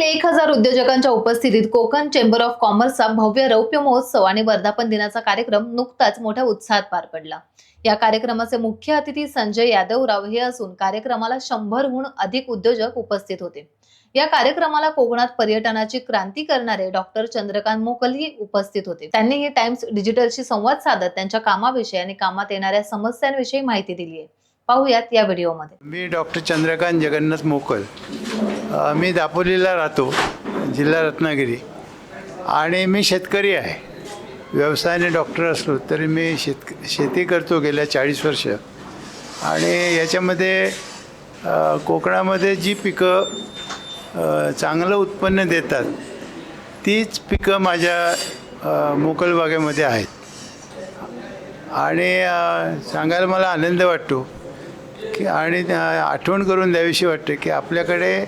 तब्बल 1000 उद्योजकांच्या उपस्थितीत कोकण चेंबर ऑफ कॉमर्सचा भव्य रौप्य महोत्सव आणि वर्धापन दिनाचा कार्यक्रम नुकताच मोठ्या उत्साहात पार पडला। या कार्यक्रमाचे मुख्य अतिथी संजय यादवराव हे असून कार्यक्रमाला 100हून अधिक उद्योजक उपस्थित होते। या कार्यक्रमाला कोकणात पर्यटनाची क्रांती करणारे डॉक्टर चंद्रकांत मोकलही उपस्थित होते। त्यांनी टाइम्स डिजिटलशी संवाद साधत त्यांच्या कामाविषयी आणि कामात येणाऱ्या समस्यांविषयी माहिती दिली आहे। पाहूयात या व्हिडिओमध्ये। मी डॉक्टर चंद्रकांत जगन्नाथ मोकल, मी दापोलीला राहतो, जिल्हा रत्नागिरी, आणि मी शेतकरी आहे। व्यवसायाने डॉक्टर असलो तरी मी शेती करतो गेल्या 40 वर्ष। आणि याच्यामध्ये कोकणामध्ये जी पिकं चांगलं उत्पन्न देतात तीच पिकं माझ्या मोकल बागेमध्ये आहेत। आणि सांगायला मला आनंद वाटतो की आणि आठवण करून द्यावीशी वाटते की आपल्याकडे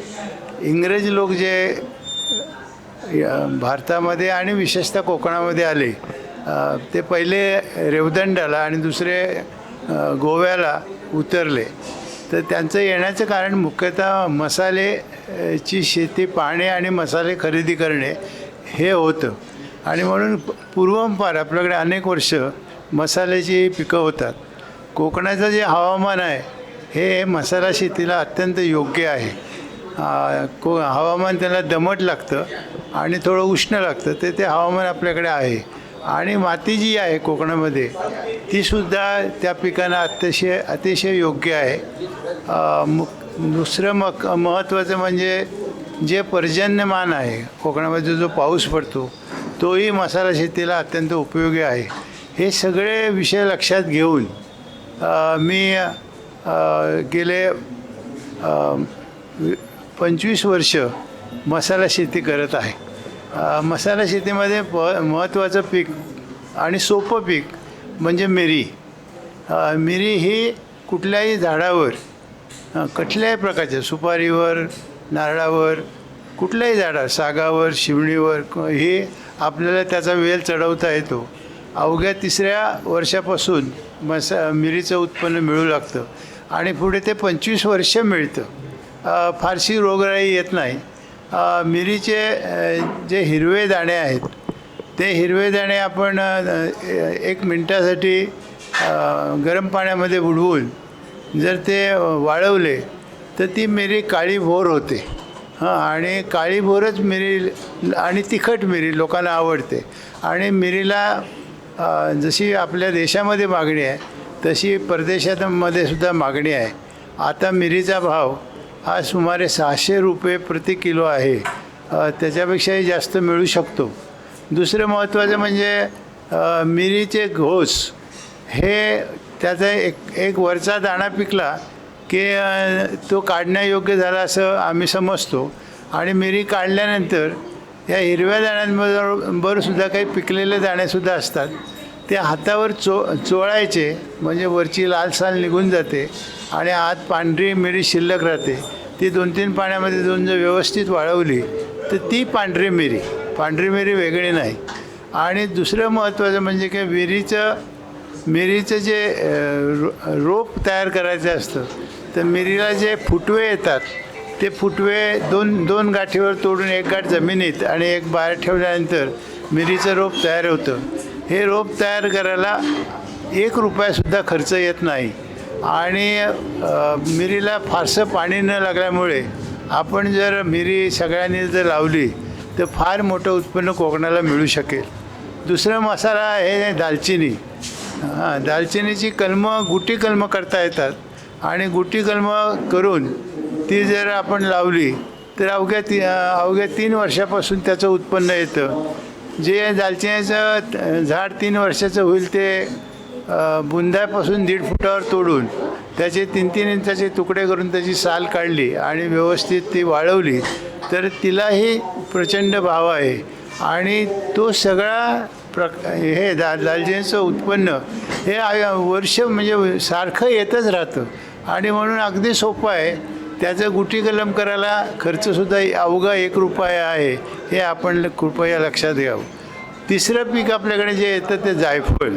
इंग्रज लोक जे भारतामध्ये आणि विशेषतः कोकणामध्ये आले, ते पहिले रेवदंडाला आणि दुसरे गोव्याला उतरले। तर त्यांचं येण्याचं कारण मुख्यतः मसाल्याची शेती पाहणे आणि मसाले खरेदी करणे हे होतं। आणि म्हणून पूर्वंपार आपल्याकडे अनेक वर्ष मसाल्याची पिकं होतात। कोकणाचं जे हवामान आहे हे मसाला शेतीला अत्यंत योग्य आहे। हवामान त्याला दमट लागतं आणि थोडं उष्ण लागतं, ते हवामान आपल्याकडे आहे। आणि माती जी आहे कोकणामध्ये तीसुद्धा त्या पिकांना अतिशय योग्य आहे। दुसरं महत्त्वाचं म्हणजे जे पर्जन्यमान आहे कोकणामध्ये, जो पाऊस पडतो तोही मसाला शेतीला अत्यंत उपयोगी आहे। हे सगळे विषय लक्षात घेऊन मी गेले 25 वर्ष मसाला शेती करत आहे। मसाला शेतीमध्ये महत्त्वाचं पीक आणि सोपं पीक म्हणजे मिरी। मिरी ही कुठल्याही झाडावर, कुठल्याही प्रकारच्या, सुपारीवर, नारळावर, कुठल्याही झाडावर, सागावर, शिवणीवर हे आपल्याला त्याचा वेल चढवता येतो। अवघ्या 3ऱ्या वर्षापासून मिरीचं उत्पन्न मिळू लागतं आणि पुढे ते 25 वर्ष मिळतं। फारशी रोगराई येत नाही। मिरीचे जे हिरवे दाणे आहेत ते हिरवे दाणे आपण 1 मिनिटासाठी गरम पाण्यामध्ये बुडवून जर ते वाळवले तर ती मिरी काळीभोर होते। आणि काळीभोरच मिरी आणि तिखट मिरी लोकांना आवडते। आणि मिरीला जशी आपल्या देशामध्ये मागणी आहे तशी परदेशामध्ये सुद्धा मागणी आहे। आता मिरीचा भाव हा सुमारे 600 रुपये प्रति किलो आहे। त्याच्यापेक्षाही जास्त मिळू शकतो। दुसरं महत्त्वाचं म्हणजे मिरीचे घोस हे त्याचा एक वरचा दाणा पिकला की तो काढण्यायोग्य झाला असं आम्ही समजतो। आणि मिरी काढल्यानंतर या हिरव्या दाण्यांबरोबर सुद्धा काही पिकलेले दाणेसुद्धा असतात, ते हातावर चोळायचे म्हणजे वरची लाल साल निघून जाते आणि आत पांढरी मिरी शिल्लक राहते। ती 2-3 पाण्यामध्ये जर व्यवस्थित वाळवली तर ती पांढरी मिरी वेगळी नाही। आणि दुसरं महत्त्वाचं म्हणजे की मिरीचं जे रोप तयार करायचं असतं तर मिरीला जे फुटवे येतात ते फुटवे दोन गाठीवर तोडून एक गाठ जमिनीत आणि एक बाहेर ठेवल्यानंतर मिरीचं रोप तयार होतं। हे रोप तयार करायला 1 रुपयासुद्धा खर्च येत नाही। आणि मिरीला फारसं पाणी न लागल्यामुळे आपण जर मिरी सगळ्यांनी जर लावली तर फार मोठं उत्पन्न कोकणाला मिळू शकेल। दुसरं मसाला आहे दालचिनी। दालचिनीची गुटी कलमं करता येतात आणि गुटी कलमं करून ती जर आपण लावली तर अवघ्या 3 वर्षापासून त्याचं उत्पन्न येतं। जे दालचिनीचं झाड 3 वर्षाचं होईल ते बुंध्यापासून 1.5 फुटावर तोडून त्याचे 3-3 इंचाचे तुकडे करून त्याची साल काढली आणि व्यवस्थित ती वाळवली तर तिलाही प्रचंड भाव आहे। आणि तो सगळा हे दालचिनीचं उत्पन्न हे वर्ष म्हणजे सारखं येतच राहतं। आणि म्हणून अगदी सोपं आहे। त्याचं गुटी कलम करायला खर्चसुद्धा अवघा 1 रुपया आहे, हे आपण कृपया लक्षात घ्यावं। तिसरं पीक आपल्याकडे जे येतं ते जायफळ।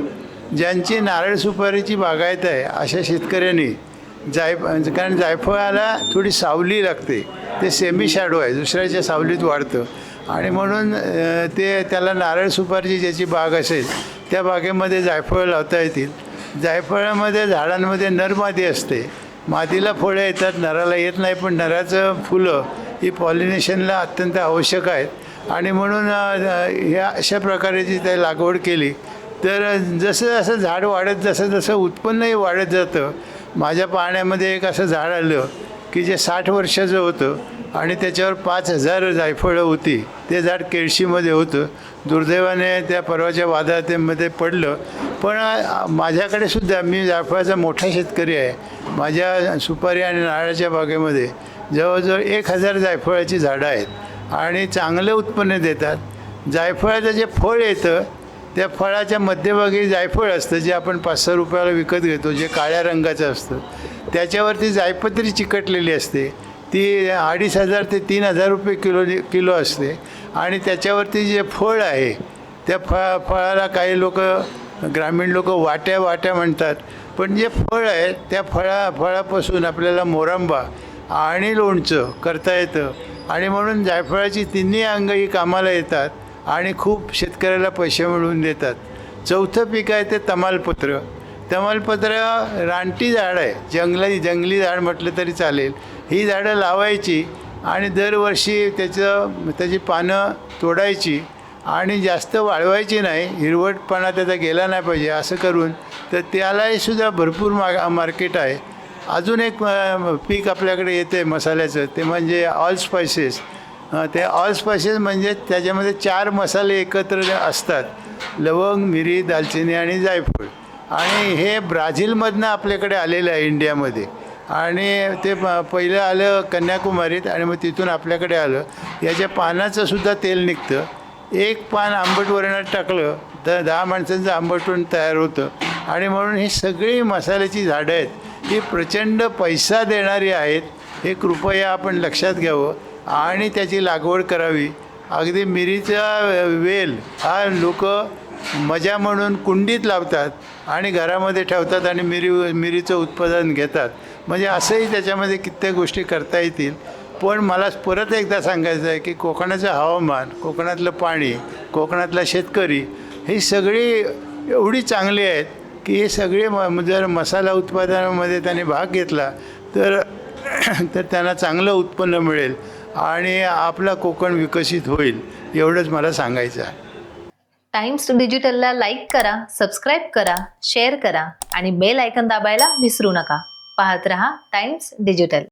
ज्यांची नारळ सुपारीची बागायत आहे अशा शेतकऱ्यांनी कारण जायफळाला थोडी सावली लागते, ते सेमी शॅडो आहे, दुसऱ्याच्या सावलीत वाढतं आणि म्हणून त्याला नारळ सुपारीची ज्याची बाग असेल त्या बागेमध्ये जायफळ लावता येतील. जायफळामध्ये झाडांमध्ये नर मादी असते, मादीला फळं येतात, नराला येत नाही, पण नराचं फुलं ही पॉलिनेशनला अत्यंत आवश्यक आहेत आणि म्हणून ह्या अशा प्रकारेची त्या लागवड केली तर जसं जसं झाड वाढत जसं जसं उत्पन्नही वाढत जातं. माझ्या पाहण्यामध्ये एक असं झाड आलं की जे 60 वर्षाचं होतं आणि त्याच्यावर 5,000 जायफळं होती. ते झाड केळशीमध्ये होतं. दुर्दैवाने त्या परवाच्या वादळामध्ये पडलं. पण माझ्याकडे सुद्धा, मी जायफळाचा मोठा शेतकरी आहे, माझ्या सुपारी आणि नारळाच्या बागेमध्ये जवळजवळ 1,000 जायफळाची झाडं आहेत आणि चांगलं उत्पन्न देतात. जायफळाचं जे फळ येतं त्या फळाच्या मध्यभागी जायफळ असतं, जे आपण 5-6 रुपयाला विकत घेतो, जे काळ्या रंगाचं असतं. त्याच्यावरती जायपत्री चिकटलेली असते, ती 2,500 ते 3,000 रुपये किलो असते आणि त्याच्यावरती जे फळ आहे त्या फळाला काही लोक, ग्रामीण लोक वाट्या म्हणतात, पण जे फळ आहे त्या फळापासून आपल्याला मोरंबा आणि लोणचं करता येतं आणि म्हणून जायफळाची तिन्ही अंग ही कामाला येतात आणि खूप शेतकऱ्याला पैसे मिळवून देतात. चौथं पीक आहे ते तमालपत्र. तमालपत्र रानटी झाड आहे, जंगली झाड म्हटलं तरी चालेल. ही झाडं लावायची आणि दरवर्षी त्याची पानं तोडायची आणि जास्त वाळवायची नाही, हिरवटपणा त्याचा गेला नाही पाहिजे असं करून, तर त्यालाही सुद्धा भरपूर मार्केट आहे. अजून एक पीक आपल्याकडे येते मसाल्याचं, ते म्हणजे ऑल स्पायसेस. ते ऑल स्पायसेस म्हणजे त्याच्यामध्ये 4 मसाले एकत्र असतात, लवंग, मिरी, दालचिनी आणि जायफळ. आणि हे ब्राझीलमधनं आपल्याकडे आलेलं आहे इंडियामध्ये आणि ते पहिलं आलं कन्याकुमारीत आणि मग तिथून आपल्याकडे आलं. याच्या पानाचं सुद्धा तेल निघतं. एक पान आंबट वरणात टाकलं तर 10 माणसांचं आंबटवण तयार होतं आणि म्हणून ही सगळी मसाल्याची झाडं आहेत, ही प्रचंड पैसा देणारी आहेत. हे कृपया आपण लक्षात घ्यावं आणि त्याची लागवड करावी. अगदी मिरीचा वेल हा लोक मजा म्हणून कुंडीत लावतात आणि घरामध्ये ठेवतात आणि मिरीचं उत्पादन घेतात. म्हणजे असंही त्याच्यामध्ये कित्येक गोष्टी करता येतील. पण मला परत एकदा सांगायचं आहे की कोकणाचं हवामान, कोकणातलं पाणी, कोकणातला शेतकरी ही सगळी एवढी चांगली आहेत की हे सगळे जर मसाला उत्पादनामध्ये त्यांनी भाग घेतला तर त्यांना चांगलं उत्पन्न मिळेल आणि आपला कोकण विकसित होईल, एवढंच मला सांगायचं आहे. टाइम्स डिजिटलला लाईक करा, सबस्क्राईब करा, शेअर करा आणि बेल आयकॉन दाबायला विसरू नका. पाहत रहा टाइम्स डिजिटल.